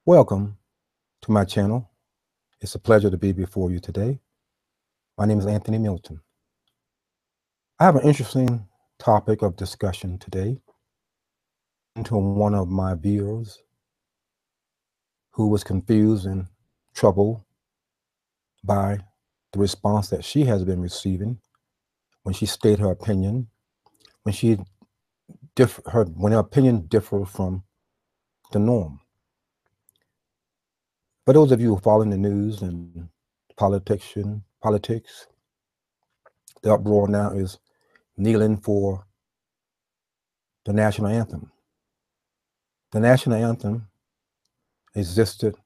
Welcome to my channel. It's a pleasure to be before you today. My name is Anthony Milton. I have an interesting topic of discussion today. To one of my viewers who was confused and troubled by the response that she has been receiving when she stated her opinion, when her opinion differed from the norm. For those of you who follow the news and politics, the uproar now is kneeling for the national anthem. The national anthem existed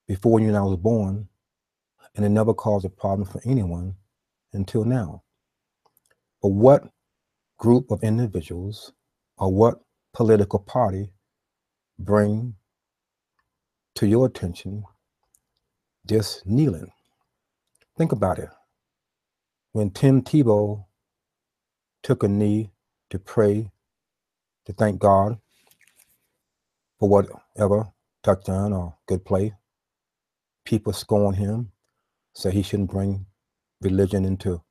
before you and I was born, and it never caused a problem for anyone until now. But what group of individuals or what political party bring to your attention this kneeling? Think about it. When Tim Tebow took a knee to pray, to thank God for whatever touchdown or good play, people scorn him, say he shouldn't bring religion into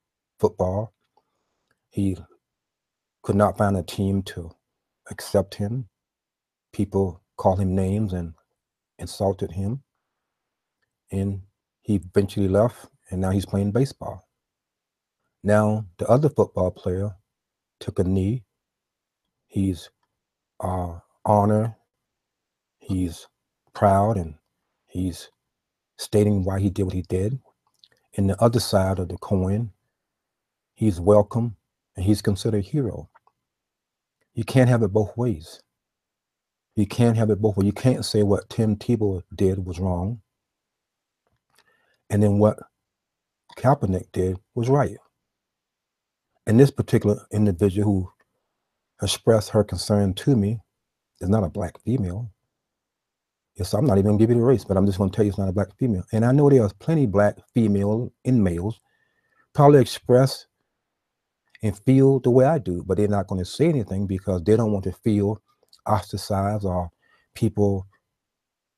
football. He could not find a team to accept him. People called him names and insulted him. And he eventually left, and now he's playing baseball. Now, the other football player took a knee. He's honored. He's proud, and he's stating why he did what he did. In the other side of the coin, he's welcome, and he's considered a hero. You can't have it both ways. You can't have it both ways. You can't say what Tim Tebow did was wrong, and then what Kaepernick did was right. And this particular individual who expressed her concern to me is not a black female. Yes, I'm not even going to give you the race, but I'm just going to tell you it's not a black female. And I know there's plenty black females and males probably express and feel the way I do, but they're not going to say anything because they don't want to feel ostracized or people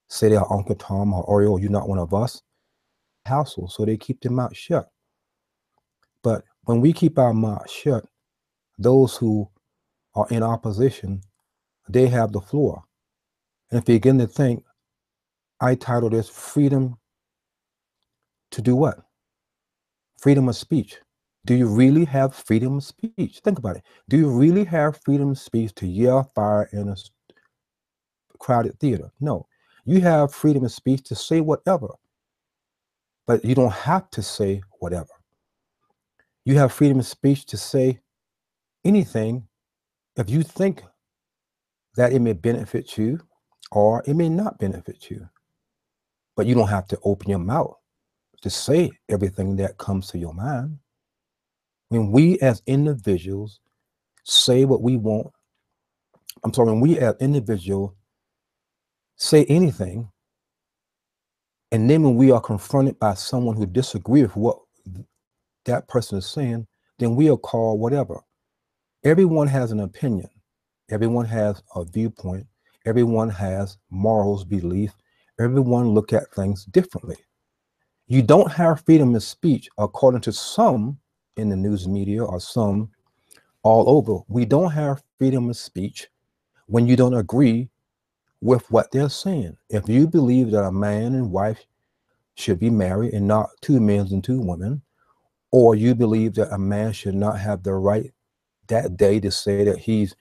say they're Uncle Tom or Oreo, you're not one of us household, so they keep their mouth shut. But when we keep our mouth shut, those who are in opposition, they have the floor. And if you begin to think, I title this freedom to do what? Freedom of speech. Do you really have freedom of speech? Think about it. Do you really have freedom of speech to yell fire in a crowded theater? No. You have freedom of speech to say whatever, but you don't have to say whatever. You have freedom of speech to say anything if you think that it may benefit you or it may not benefit you. But you don't have to open your mouth to say everything that comes to your mind. When we as individuals say what we want, when we as individuals say anything, and then when we are confronted by someone who disagrees with what that person is saying, then we are called whatever. Everyone has an opinion. Everyone has a viewpoint. Everyone has morals, beliefs. Everyone look at things differently. You don't have freedom of speech according to some in the news media or some all over. We don't have freedom of speech when you don't agree with what they're saying. If you believe that a man and wife should be married and not two men and two women, or you believe that a man should not have the right that day to say that he's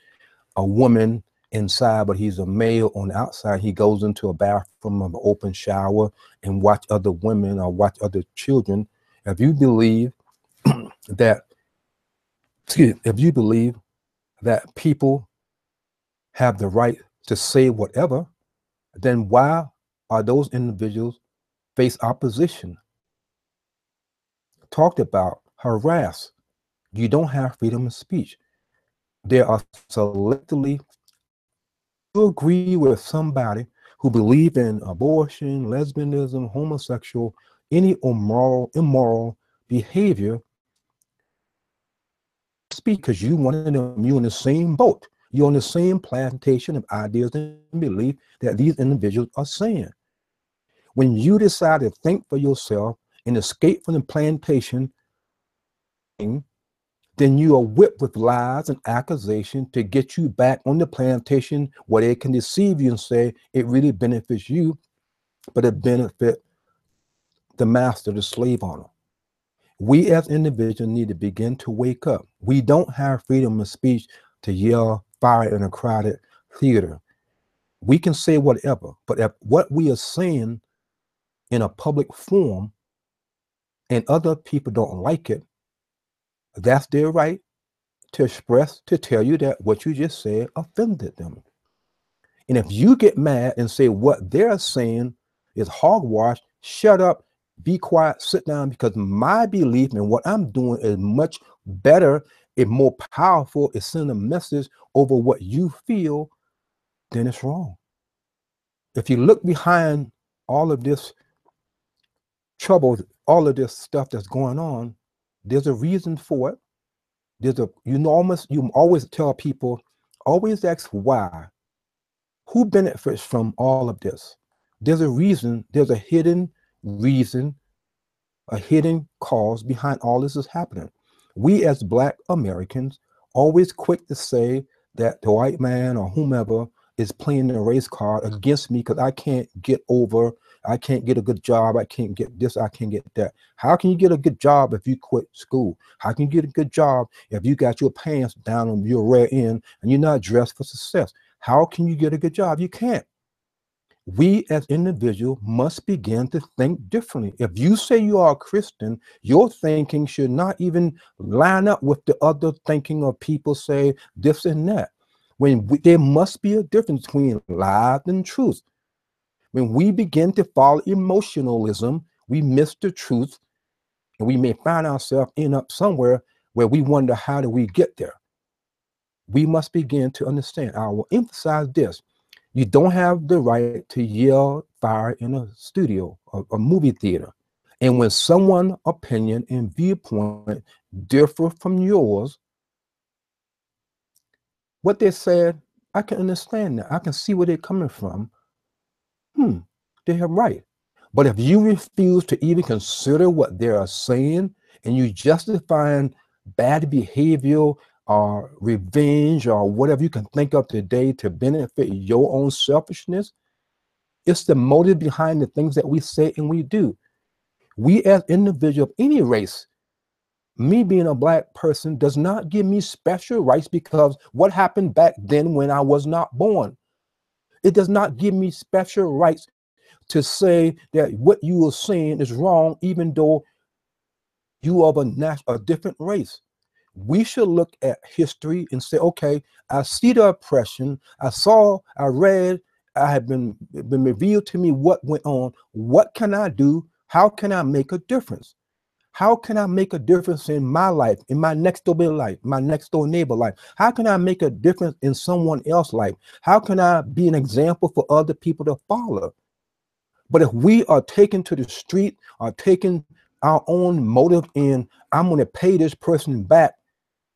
a woman inside, but he's a male on the outside. He goes into a bathroom of an open shower and watch other women or watch other children. If you believe that, if you believe that people have the right to say whatever, then why are those individuals face opposition, talked about, harassed? You don't have freedom of speech. There are selectively, you agree with somebody who believe in abortion, lesbianism, homosexual, any immoral behavior, speak because you want to know you're in the same boat. You're on the same plantation of ideas and belief that these individuals are saying. When you decide to think for yourself and escape from the plantation, then you are whipped with lies and accusations to get you back on the plantation where they can deceive you and say it really benefits you, but it benefits the master, the slave owner. We as individuals need to begin to wake up. We don't have freedom of speech to yell fire in a crowded theater. We can say whatever, but if what we are saying in a public forum and other people don't like it, that's their right to express, to tell you that what you just said offended them. And if you get mad and say what they're saying is hogwash, shut up, be quiet, sit down, because my belief in what I'm doing is much better, it's more powerful, it's sending a message over what you feel, then it's wrong. If you look behind all of this trouble, all of this stuff that's going on, there's a reason for it. You always tell people, always ask why. Who benefits from all of this? There's a reason, there's a hidden reason, a hidden cause behind all this is happening. We as Black Americans always quick to say that the white man or whomever is playing the race card against me because I can't get over, I can't get a good job, I can't get this, I can't get that. How can you get a good job if you quit school? How can you get a good job if you got your pants down on your rear end and you're not dressed for success? How can you get a good job? You can't. We as individuals must begin to think differently. If you say you are a Christian, your thinking should not even line up with the other thinking of people say this and that. There must be a difference between lies and truth. When we begin to follow emotionalism, we miss the truth, and we may find ourselves end up somewhere where we wonder, how do we get there? We must begin to understand. I will emphasize this. You don't have the right to yell fire in a studio or a movie theater. And when someone's opinion and viewpoint differ from yours, what they said, I can understand that. I can see where they're coming from. They're right. But if you refuse to even consider what they are saying and you justifying bad behavior or revenge or whatever you can think of today to benefit your own selfishness, it's the motive behind the things that we say and we do. We as individuals of any race, me being a Black person does not give me special rights because what happened back then when I was not born. It does not give me special rights to say that what you are saying is wrong, even though you are of a different race. We should look at history and say, okay, I see the oppression. I read, I have been revealed to me what went on. What can I do? How can I make a difference? How can I make a difference in my life, in my next door life, my next door neighbor life? How can I make a difference in someone else's life? How can I be an example for other people to follow? But if we are taken to the street, or taking our own motive in, I'm going to pay this person back,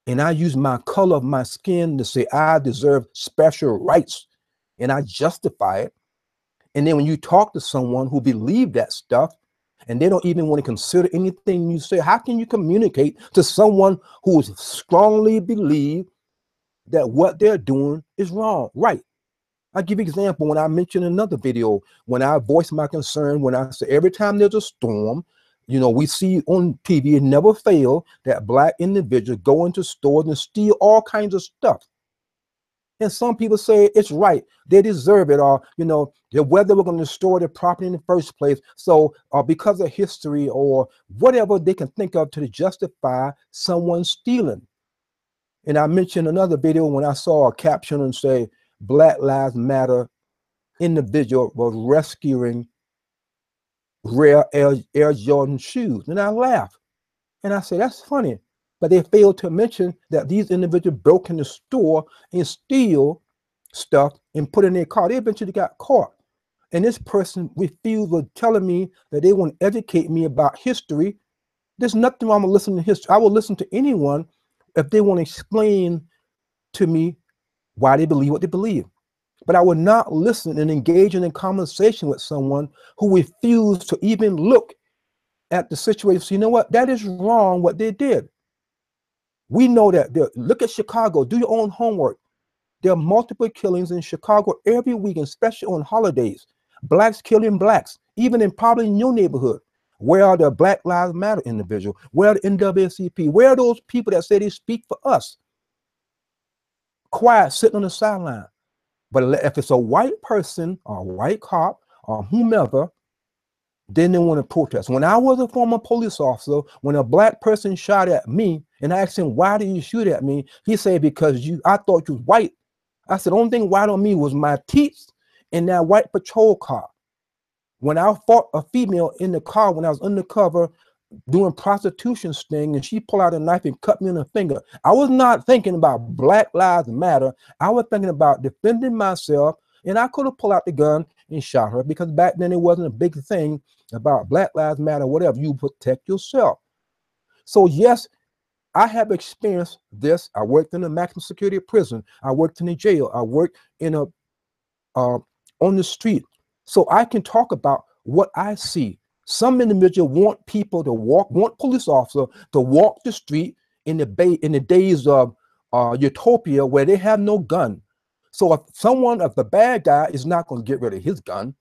and I use my color of my skin to say I deserve special rights, and I justify it. And then when you talk to someone who believes that stuff, and they don't even want to consider anything you say, how can you communicate to someone who strongly believes that what they're doing is wrong? Right. I'll give you an example. When I mentioned another video, when I voiced my concern, when I say every time there's a storm, we see on TV, it never fails that Black individuals go into stores and steal all kinds of stuff. And some people say it's right, they deserve it, or whether we're going to destroy their property in the first place. So because of history or whatever they can think of to justify someone stealing. And I mentioned another video when I saw a caption and say, Black Lives Matter individual was rescuing rare Air Jordan shoes. And I laughed. And I said, that's funny. But they failed to mention that these individuals broke in the store and steal stuff and put in their car. They eventually got caught. And this person refused, was telling me that they want to educate me about history. There's nothing wrong with listening to history. I will listen to anyone if they want to explain to me why they believe what they believe. But I would not listen and engage in a conversation with someone who refused to even look at the situation. So you know what? That is wrong what they did. We know that. Look at Chicago. Do your own homework. There are multiple killings in Chicago every week, especially on holidays. Blacks killing blacks, even in probably in your neighborhood. Where are the Black Lives Matter individuals? Where are the NAACP? Where are those people that say they speak for us? Quiet, sitting on the sideline. But if it's a white person or a white cop or whomever, then they want to protest. When I was a former police officer, when a black person shot at me and I asked him, why did you shoot at me? He said, because I thought you was white. I said, the only thing white on me was my teeth and that white patrol car. When I fought a female in the car when I was undercover doing prostitution sting, and she pulled out a knife and cut me in the finger, I was not thinking about Black Lives Matter. I was thinking about defending myself, and I could have pulled out the gun and shot her, because back then it wasn't a big thing about Black Lives Matter, whatever. You protect yourself. So yes, I have experienced this. I worked in a maximum security prison. I worked in a jail. I worked in a on the street. So I can talk about what I see. Some individuals want people to want police officers to walk the street in the days of utopia where they have no gun. So if the bad guy is not going to get rid of his gun.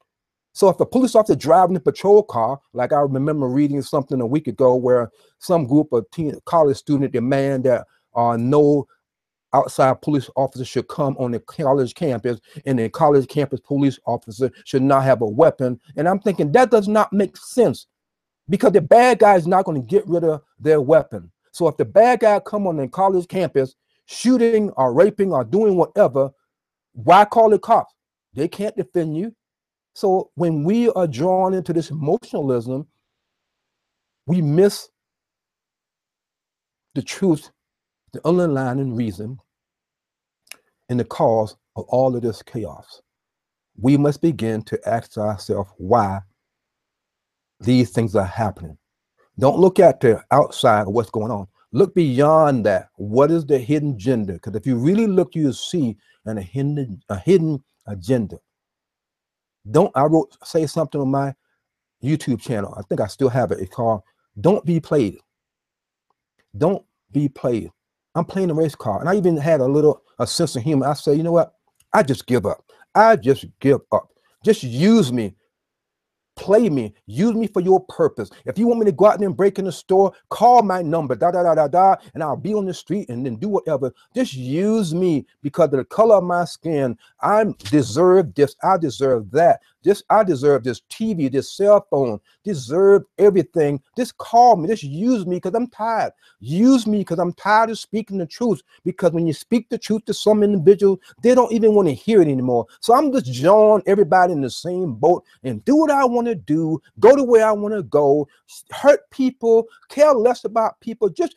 So if the police officer driving the patrol car, like I remember reading something a week ago where some group of college students demand that no outside police officers should come on the college campus, and the college campus police officer should not have a weapon. And I'm thinking that does not make sense, because the bad guy is not going to get rid of their weapon. So if the bad guy come on the college campus shooting or raping or doing whatever, why call the cops? They can't defend you. So when we are drawn into this emotionalism, we miss the truth, the underlying reason, and the cause of all of this chaos. We must begin to ask ourselves why these things are happening. Don't look at the outside of what's going on. Look beyond that. What is the hidden agenda? Because if you really look, you'll see a hidden agenda. I say something on my YouTube channel. I think I still have it. It's called "Don't Be Played." Don't be played. I'm playing a race car, and I even had a sense of humor. I say, you know what? I just give up. I just give up. Just use me. Play me, use me for your purpose. If you want me to go out there and break in the store, call my number, and I'll be on the street and then do whatever. Just use me because of the color of my skin. I deserve this. I deserve that. I deserve this TV, this cell phone, deserve everything. Just call me. Just use me because I'm tired. Use me because I'm tired of speaking the truth. Because when you speak the truth to some individuals, they don't even want to hear it anymore. So I'm just drawing everybody in the same boat and do what I want to do, go to where I want to go, hurt people, care less about people, just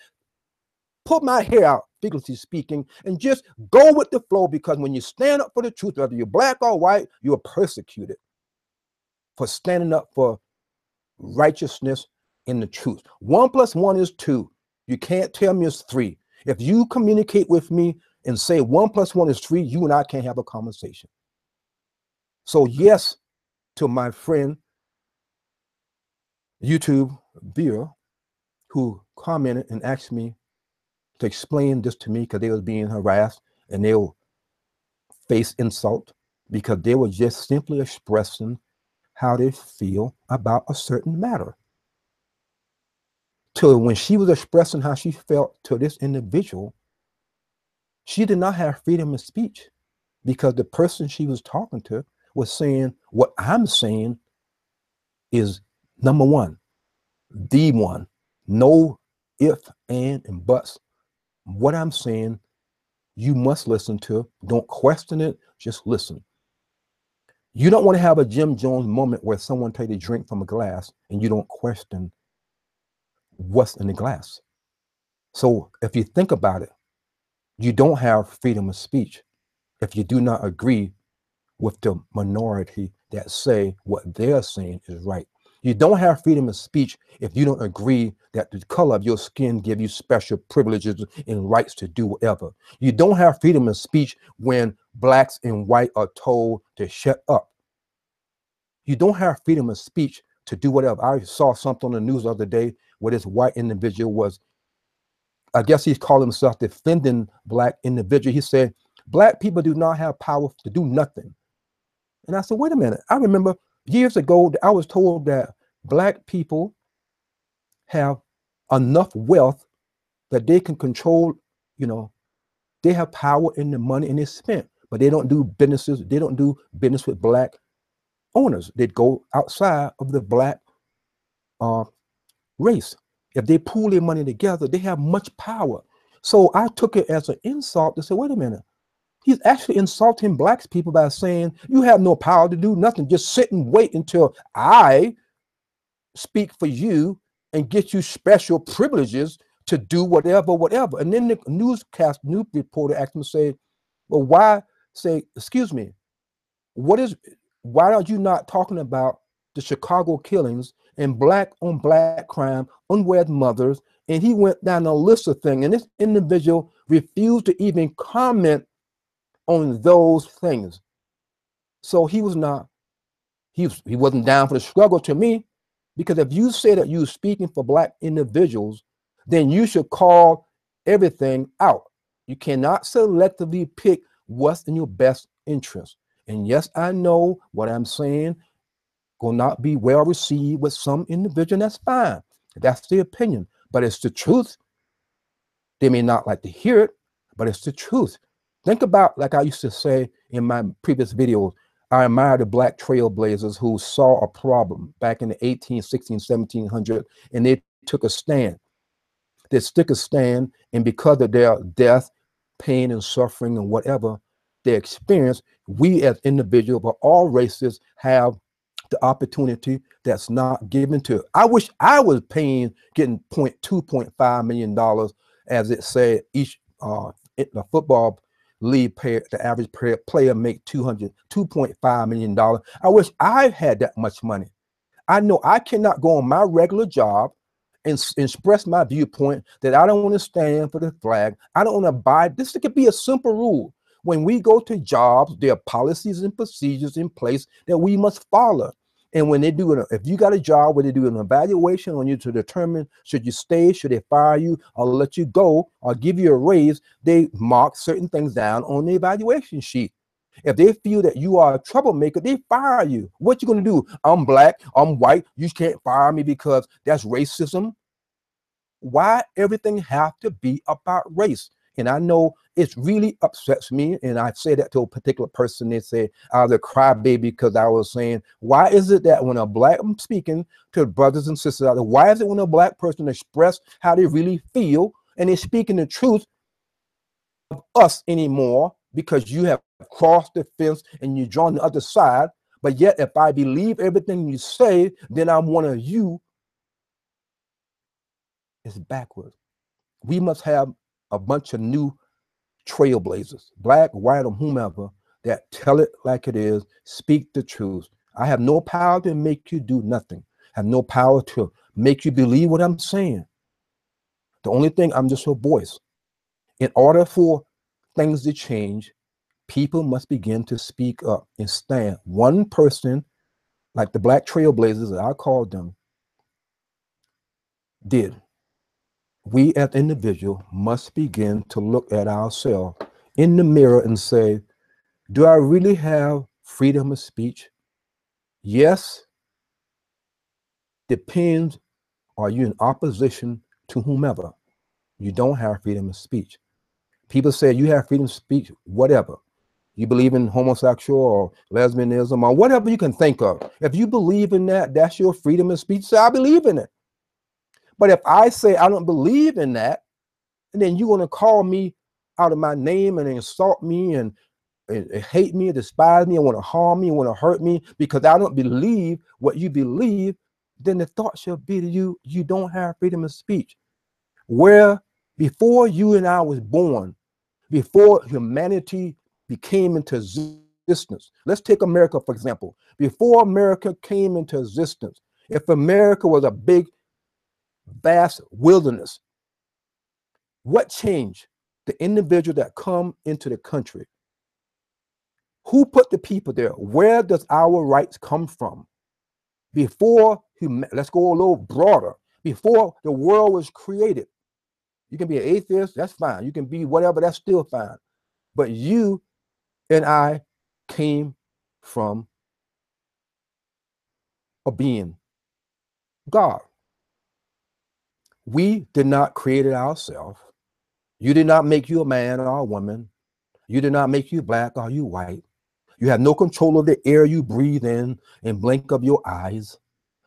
put my hair out, figuratively speaking, and just go with the flow, because when you stand up for the truth, whether you're black or white, you're persecuted for standing up for righteousness in the truth. 1 + 1 is 2. You can't tell me it's 3. If you communicate with me and say 1 + 1 is 3, you and I can't have a conversation. So yes, to my friend YouTube viewer who commented and asked me to explain this to me because they was being harassed and they will face insult because they were just simply expressing how they feel about a certain matter. So when she was expressing how she felt to this individual, she did not have freedom of speech, because the person she was talking to was saying what I'm saying is number one, the one, no if, and buts. What I'm saying, you must listen to. Don't question it, just listen. You don't want to have a Jim Jones moment where someone takes a drink from a glass and you don't question what's in the glass. So if you think about it, you don't have freedom of speech if you do not agree with the minority that say what they're saying is right. You don't have freedom of speech if you don't agree that the color of your skin gives you special privileges and rights to do whatever. You don't have freedom of speech when blacks and white are told to shut up. You don't have freedom of speech to do whatever. I saw something on the news the other day where this white individual was, I guess he's calling himself defending black individual. He said, black people do not have power to do nothing. And I said, wait a minute. I remember years ago, I was told that black people have enough wealth that they can control, you know, they have power in the money and it's spent, but they don't do businesses. They don't do business with black owners. They go outside of the black race. If they pool their money together, they have much power. So I took it as an insult to say, wait a minute. He's actually insulting black people by saying, you have no power to do nothing. Just sit and wait until I speak for you and get you special privileges to do whatever. And then the news reporter asked him, say, well, why say, excuse me, why are you not talking about the Chicago killings and black on black crime, unwed mothers? And he went down a list of things, and this individual refused to even comment on those things. So he wasn't down for the struggle to me, because if you say that you're speaking for black individuals, then you should call everything out. You cannot selectively pick what's in your best interest. And yes, I know what I'm saying will not be well received with some individual. That's fine. That's the opinion, but it's the truth. They may not like to hear it, but it's the truth. Think about, like I used to say in my previous videos, I admire the black trailblazers who saw a problem back in the 1816, 1700, and they took a stand. They took a stand, and because of their death, pain, and suffering, and whatever they experience, we as individuals, but all races, have the opportunity that's not given to. I wish I was getting $2.5 million, as it said each the football league player, the average player make $2.5 million. I wish I had that much money. I know I cannot go on my regular job and express my viewpoint that I don't want to stand for the flag. I don't want to buy. This could be a simple rule. When we go to jobs, there are policies and procedures in place that we must follow. And when they do it, if you got a job where they do an evaluation on you to determine should you stay, should they fire you, or let you go, or give you a raise, they mark certain things down on the evaluation sheet. If they feel that you are a troublemaker, they fire you. What you gonna do? I'm black, I'm white, you can't fire me because that's racism. Why everything have to be about race? And I know it really upsets me. And I say that to a particular person. They say I was a crybaby because I was saying, why is it that when I'm speaking to brothers and sisters out there, why is it when a black person express how they really feel and they're speaking the truth of us anymore, because you have crossed the fence and you're drawn the other side? But yet, if I believe everything you say, then I'm one of you. It's backwards. We must have a bunch of new trailblazers, black, white, or whomever, that tell it like it is, speak the truth. I have no power to make you do nothing. I have no power to make you believe what I'm saying. The only thing, I'm just a voice. In order for things to change, people must begin to speak up and stand. One person, like the black trailblazers that I called them, did. We as individuals must begin to look at ourselves in the mirror and say, do I really have freedom of speech? Yes. Depends, are you in opposition to whomever? You don't have freedom of speech. People say you have freedom of speech, whatever. You believe in homosexual or lesbianism or whatever you can think of. If you believe in that, that's your freedom of speech. Say, I believe in it. But if I say I don't believe in that, and then you're going to call me out of my name and insult me and hate me, despise me, and want to harm me, and want to hurt me because I don't believe what you believe, then the thought shall be to you, you don't have freedom of speech. Where before you and I was born, before humanity became into existence, let's take America, for example. Before America came into existence, if America was a big, vast wilderness, what changed? The individual that come into the country. Who put the people there? Where does our rights come from? Before let's go a little broader. Before the world was created, you can be an atheist, that's fine. You can be whatever, that's still fine. But you and I came from a being, God. We did not create it ourselves. You did not make you a man or a woman. You did not make you black or you white. You have no control of the air you breathe in and blink of your eyes.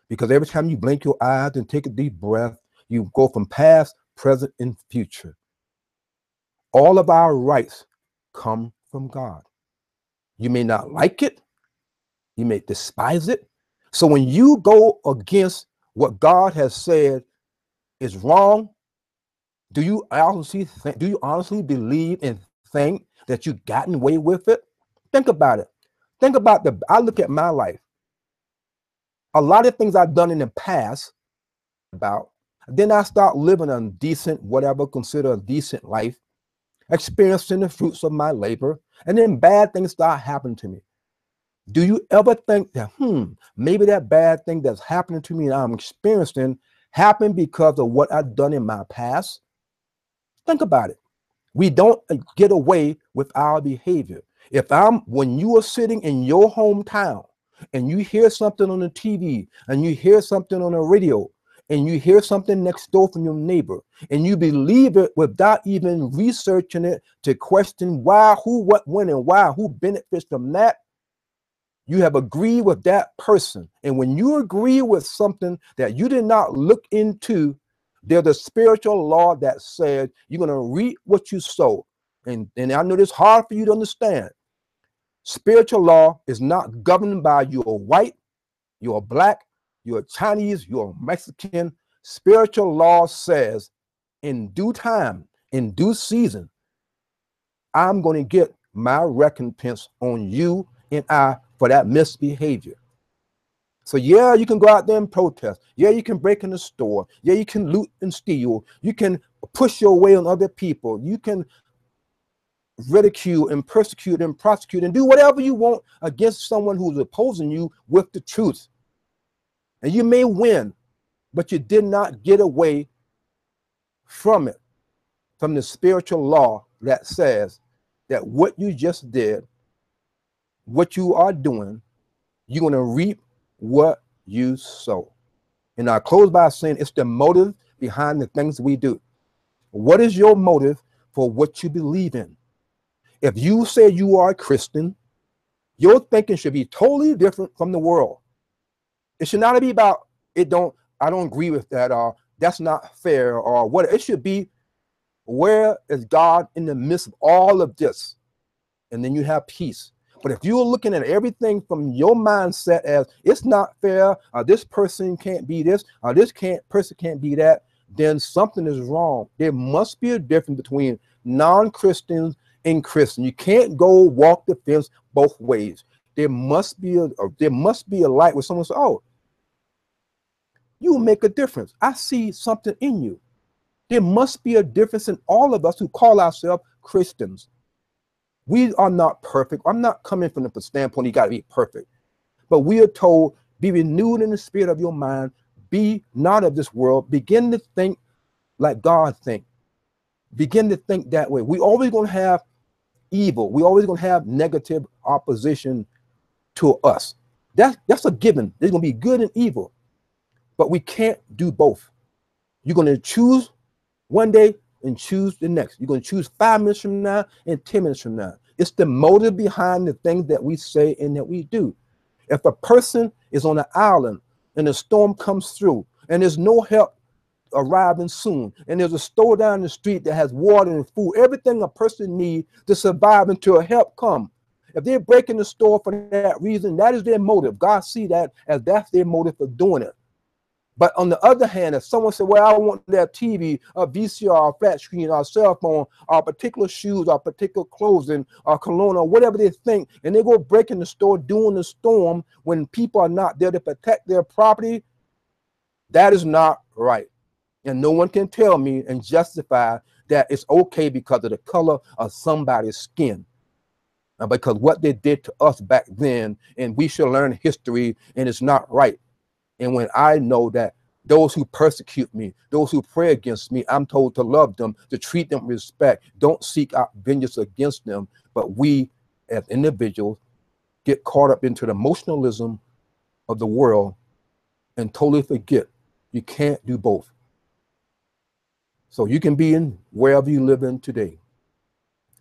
Because every time you blink your eyes and take a deep breath, you go from past, present, and future. All of our rights come from God. You may not like it. You may despise it. So when you go against what God has said is wrong, do you honestly believe and think that you've gotten away with it? Think about it. Think about I look at my life. A lot of things I've done in the past then I start living a decent, whatever consider a decent life, experiencing the fruits of my labor, and then bad things start happening to me. Do you ever think that, maybe that bad thing that's happening to me and I'm experiencing happened because of what I've done in my past? Think about it. We don't get away with our behavior. When you are sitting in your hometown and you hear something on the TV and you hear something on the radio and you hear something next door from your neighbor and you believe it without even researching it to question why, who, what, when, and why, who benefits from that, you have agreed with that person. And when you agree with something that you did not look into, there's a spiritual law that says you're going to reap what you sow. And I know this is hard for you to understand. Spiritual law is not governed by you're white, you're black, you're Chinese, you're Mexican. Spiritual law says in due time, in due season, I'm going to get my recompense on you and I for that misbehavior. So yeah, you can go out there and protest. Yeah, you can break in the store. Yeah, you can loot and steal. You can push your way on other people. You can ridicule and persecute and prosecute and do whatever you want against someone who's opposing you with the truth. And you may win, but you did not get away from it, from the spiritual law that says that what you just did, what you are doing, you're going to reap what you sow. And I close by saying it's the motive behind the things we do. What is your motive for what you believe in? If you say you are a Christian, your thinking should be totally different from the world. It should not be about I don't agree with that, or that's not fair, or what. It should be, where is God in the midst of all of this? And then you have peace. But if you're looking at everything from your mindset as it's not fair, or this person can't be this, or person can't be that, then something is wrong. There must be a difference between non-Christians and Christians. You can't go walk the fence both ways. There must be a light where someone says, "Oh, you make a difference. I see something in you." There must be a difference in all of us who call ourselves Christians. We are not perfect. I'm not coming from the standpoint you got to be perfect. But we are told, be renewed in the spirit of your mind. Be not of this world. Begin to think like God thinks. Begin to think that way. We always going to have evil. We always going to have negative opposition to us. That's a given. There's going to be good and evil. But we can't do both. You're going to choose one day and choose the next. You're going to choose 5 minutes from now and 10 minutes from now. It's the motive behind the things that we say and that we do. If a person is on an island and a storm comes through and there's no help arriving soon, and there's a store down the street that has water and food, everything a person needs to survive until help comes. If they're breaking the store for that reason, that is their motive. God see that as that's their motive for doing it. But on the other hand, if someone said, well, I want that TV, a VCR, a flat screen, or a cell phone, or particular shoes, or particular clothing, or cologne, or whatever they think, and they go break in the store during the storm when people are not there to protect their property, that is not right. And no one can tell me and justify that it's okay because of the color of somebody's skin. because what they did to us back then, and we should learn history, and it's not right. And when I know that those who persecute me, those who pray against me, I'm told to love them, to treat them with respect, don't seek out vengeance against them. But we as individuals get caught up into the emotionalism of the world and totally forget you can't do both. So you can be in wherever you live in today.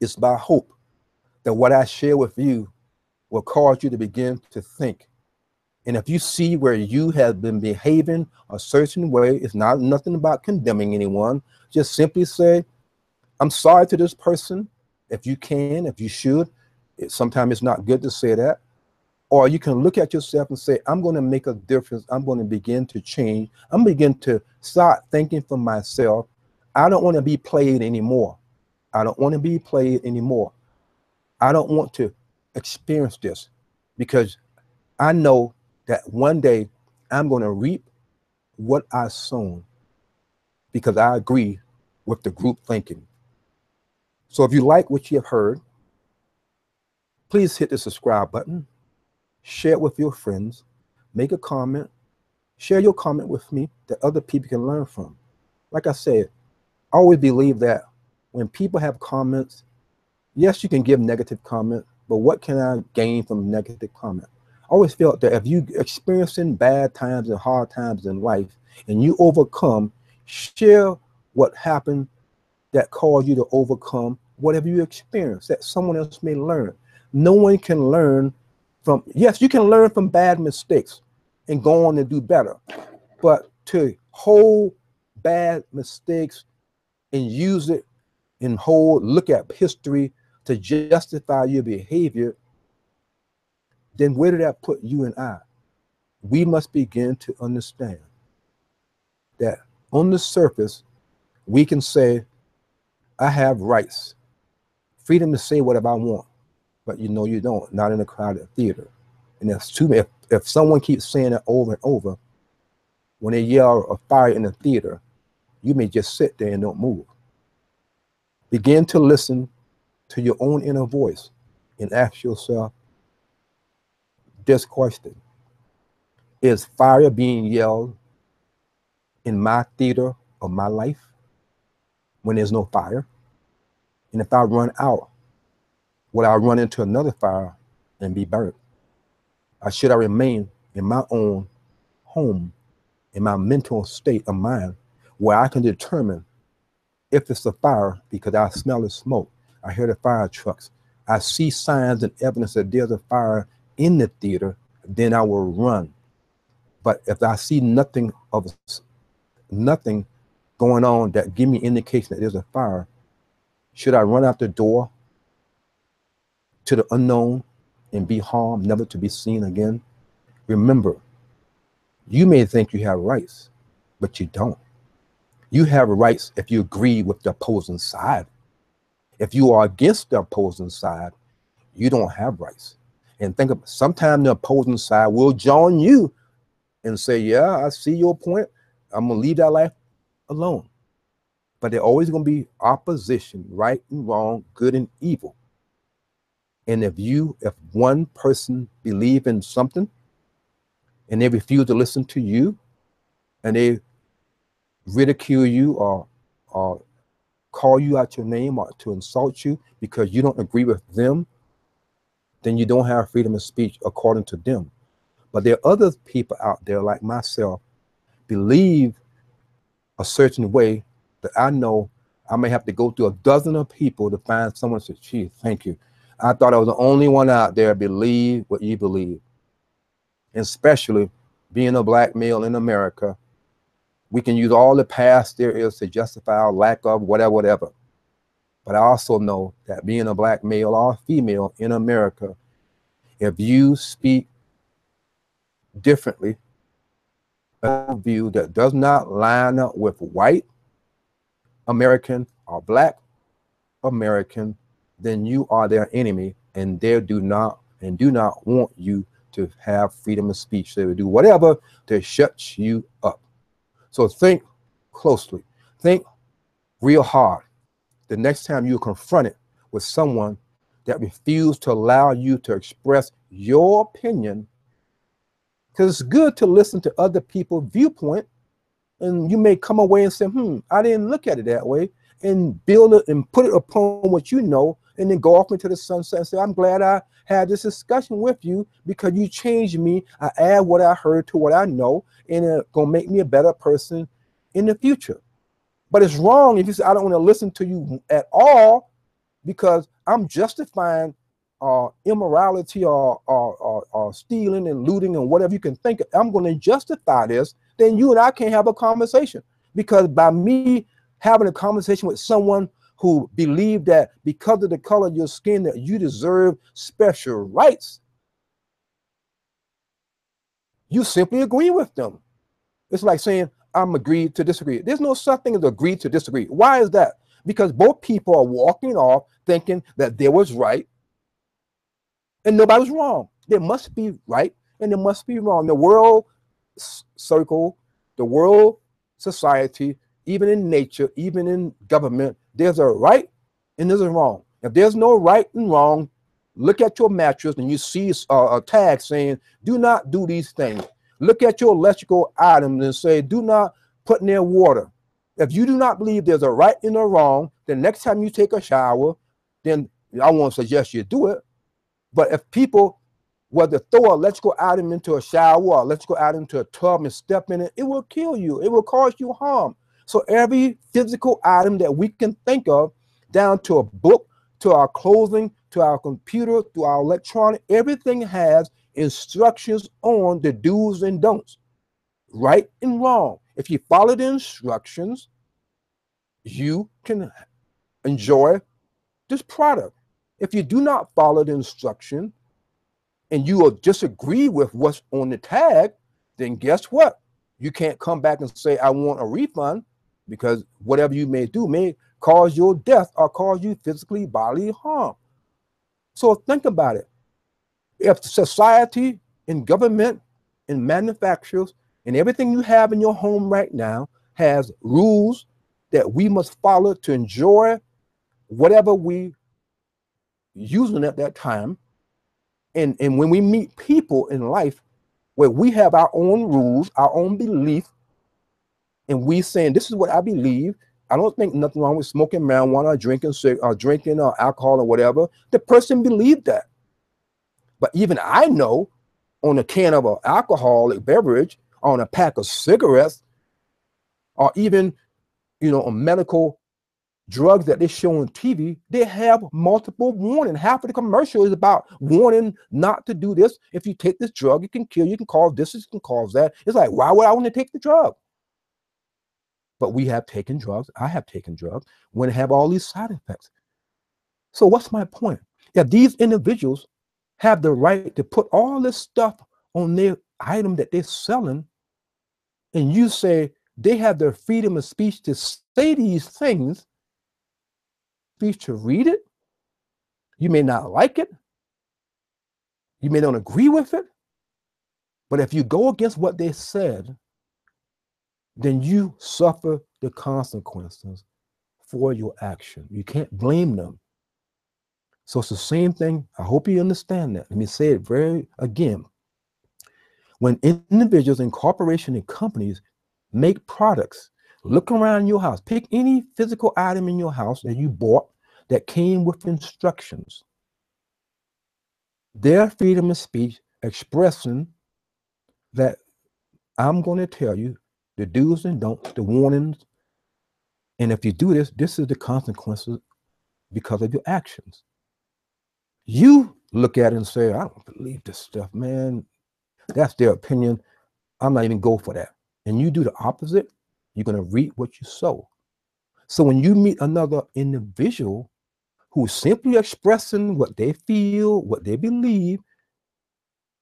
It's my hope that what I share with you will cause you to begin to think. And if you see where you have been behaving a certain way, it's not nothing about condemning anyone. Just simply say, I'm sorry to this person. If you can, if you should. Sometimes it's not good to say that. Or you can look at yourself and say, I'm going to make a difference. I'm going to begin to change. I'm going to begin to start thinking for myself. I don't want to be played anymore. I don't want to be played anymore. I don't want to experience this, because I know that one day I'm going to reap what I sown, because I agree with the group thinking. So if you like what you have heard, please hit the subscribe button, share it with your friends, make a comment, share your comment with me that other people can learn from. Like I said, I always believe that when people have comments, yes, you can give negative comment, but what can I gain from negative comment? I always felt that if you experiencing bad times and hard times in life and you overcome, share what happened that caused you to overcome whatever you experience that someone else may learn. No one can learn from, yes, you can learn from bad mistakes and go on and do better, but to hold bad mistakes and use it and look at history to justify your behavior, then where did that put you and I? We must begin to understand that on the surface, we can say, I have rights, freedom to say whatever I want, but you know you don't, not in a crowded theater. And if someone keeps saying it over and over, when they yell a fire in the theater, you may just sit there and don't move. Begin to listen to your own inner voice and ask yourself this question: is fire being yelled in my theater of my life when there's no fire? And if I run out, will I run into another fire and be burnt? Or should I remain in my own home, in my mental state of mind, where I can determine if it's a fire because I smell the smoke, I hear the fire trucks, I see signs and evidence that there's a fire in the theater, then I will run. But if I see nothing going on that give me indication that there's a fire, should I run out the door to the unknown and be harmed, never to be seen again? Remember, you may think you have rights, but you don't. You have rights if you agree with the opposing side. If you are against the opposing side, you don't have rights. And think of, sometimes the opposing side will join you and say, yeah, I see your point. I'm going to leave that life alone. But there's always going to be opposition, right and wrong, good and evil. And if one person believes in something and they refuse to listen to you and they ridicule you or call you out your name or to insult you because you don't agree with them, then you don't have freedom of speech according to them. But there are other people out there like myself, believe a certain way that I know I may have to go through a dozen of people to find someone to say, gee, thank you. I thought I was the only one out there believe what you believe. And especially being a black male in America, we can use all the past there is to justify our lack of whatever. But I also know that being a black male or female in America, if you speak differently, a view that does not line up with white American or black American, then you are their enemy, and they do not want you to have freedom of speech. They will do whatever to shut you up. So think closely, think real hard. The next time you're confronted with someone that refuse to allow you to express your opinion, because it's good to listen to other people's viewpoint, and you may come away and say, I didn't look at it that way, and build it and put it upon what you know, and then go off into the sunset and say, I'm glad I had this discussion with you because you changed me. I add what I heard to what I know, and it's gonna make me a better person in the future. But it's wrong if you say, I don't want to listen to you at all because I'm justifying immorality or stealing and looting and whatever you can think of. I'm going to justify this. Then you and I can't have a conversation, because by me having a conversation with someone who believe that because of the color of your skin that you deserve special rights, you simply agree with them. It's like saying, I'm agreed to disagree. There's no such thing as agreed to disagree. Why is that? Because both people are walking off thinking that they was right and nobody was wrong. There must be right and there must be wrong. The world circle, the world society, even in nature, even in government, there's a right and there's a wrong. If there's no right and wrong, look at your mattress and you see a tag saying, do not do these things. Look at your electrical items and say, do not put near water. If you do not believe there's a right and a wrong, then next time you take a shower, then I won't suggest you do it. But if people, whether throw an electrical item into a shower or electrical item into a tub and step in it, it will kill you. It will cause you harm. So every physical item that we can think of, down to a book, to our clothing, to our computer, to our electronic, everything has instructions on the do's and don'ts, right and wrong. If you follow the instructions, you can enjoy this product. If you do not follow the instruction and you will disagree with what's on the tag, then guess what? You can't come back and say, I want a refund, because whatever you may do may cause your death or cause you physically bodily harm. So think about it. If society and government and manufacturers and everything you have in your home right now has rules that we must follow to enjoy whatever we using at that time, and when we meet people in life where we have our own rules, our own belief, and we saying, this is what I believe. I don't think nothing wrong with smoking marijuana or drinking alcohol or whatever. The person believed that. But even I know on a can of an alcoholic beverage, on a pack of cigarettes, or even, a medical drugs that they show on TV, they have multiple warning. Half of the commercial is about warning not to do this. If you take this drug, it can kill you, it can cause this, it can cause that. It's like, why would I want to take the drug? But we have taken drugs. I have taken drugs when it have all these side effects. So what's my point? If these individuals have the right to put all this stuff on their item that they're selling, and you say they have the freedom of speech to say these things, speech to read it, you may not like it, you may not agree with it, but if you go against what they said, then you suffer the consequences for your action. You can't blame them. So it's the same thing. I hope you understand that. Let me say it again. When individuals and corporations and companies make products, look around your house, pick any physical item in your house that you bought that came with instructions. Their freedom of speech expressing that I'm going to tell you the do's and don'ts, the warnings, and if you do this, this is the consequences because of your actions. You look at it and say, I don't believe this stuff, man. That's their opinion. I'm not even go for that. And you do the opposite, you're going to reap what you sow. So when you meet another individual who's simply expressing what they feel, what they believe,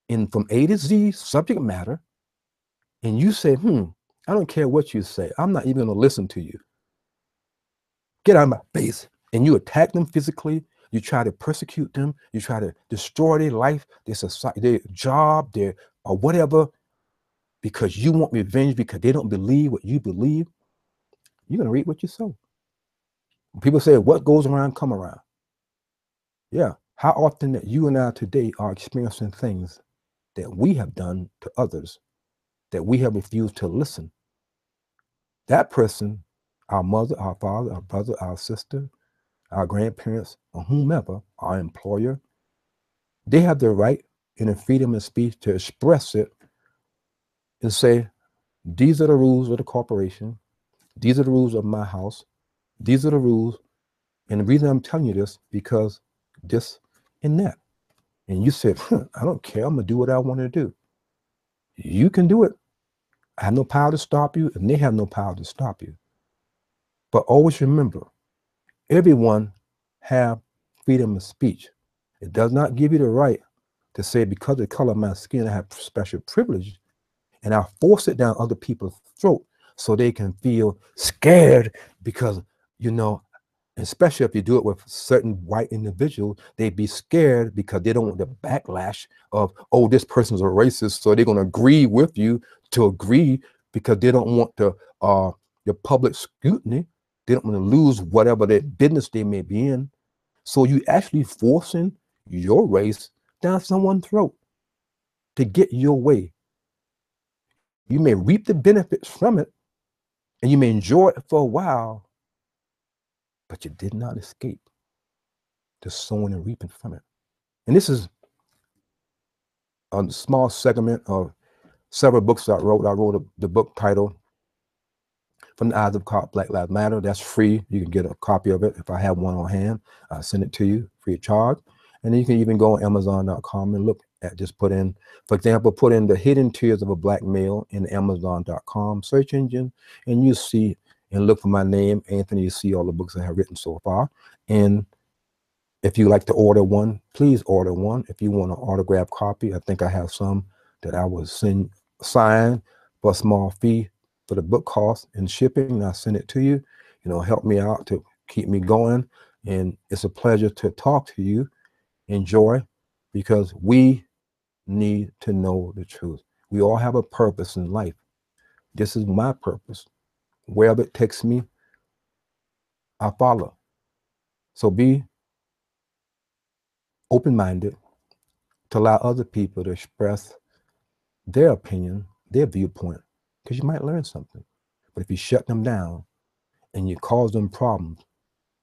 and from A to Z subject matter, and you say, I don't care what you say. I'm not even going to listen to you. Get out of my face. And you attack them physically. You try to persecute them. You try to destroy their life, their society, their job, or whatever, because you want revenge because they don't believe what you believe. You're going to reap what you sow. People say, what goes around, come around. Yeah. How often that you and I today are experiencing things that we have done to others, that we have refused to listen. That person, our mother, our father, our brother, our sister, our grandparents, or whomever, our employer, they have the right and the freedom of speech to express it and say, these are the rules of the corporation. These are the rules of my house. These are the rules. And the reason I'm telling you this, because this and that. And you said, I don't care. I'm going to do what I want to do. You can do it. I have no power to stop you, and they have no power to stop you. But always remember, everyone have freedom of speech. It does not give you the right to say, because of the color of my skin, I have special privilege, and I force it down other people's throat so they can feel scared because, you know, especially if you do it with certain white individuals, they'd be scared because they don't want the backlash of, oh, this person's a racist, so they're going to agree with you to agree because they don't want the public scrutiny. They don't want to lose whatever their business they may be in. So you actually forcing your race down someone's throat to get your way. You may reap the benefits from it, and you may enjoy it for a while, but you did not escape the sowing and reaping from it. And this is a small segment of several books I wrote. I wrote the book titled From the Eyes of Black Lives Matter. That's free. You can get a copy of it. If I have one on hand, I'll send it to you free of charge. And then you can even go on Amazon.com and look at, just put in, for example, put in The Hidden Tears of a Black Male in the Amazon.com search engine, and you see, and look for my name, Anthony. You see all the books I have written so far. And if you like to order one, please order one. If you want an autographed copy, I think I have some that I will sign for a small fee for the book cost and shipping, and I'll send it to you. You know, help me out to keep me going. And it's a pleasure to talk to you. Enjoy, because we need to know the truth. We all have a purpose in life. This is my purpose. Wherever it takes me, I follow. So be open-minded to allow other people to express their opinion, their viewpoint, because you might learn something. But if you shut them down and you cause them problems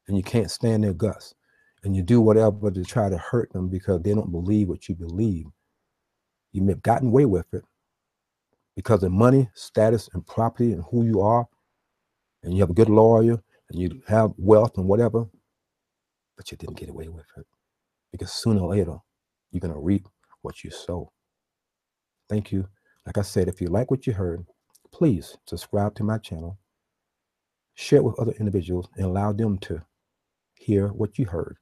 and you can't stand their guts and you do whatever to try to hurt them because they don't believe what you believe, you may have gotten away with it because of money, status, and property and who you are, and you have a good lawyer and you have wealth and whatever, but you didn't get away with it because sooner or later you're going to reap what you sow. Thank you. Like I said, if you like what you heard, please subscribe to my channel, share it with other individuals, and allow them to hear what you heard.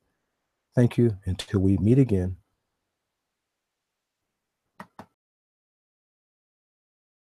Thank you. Until we meet again,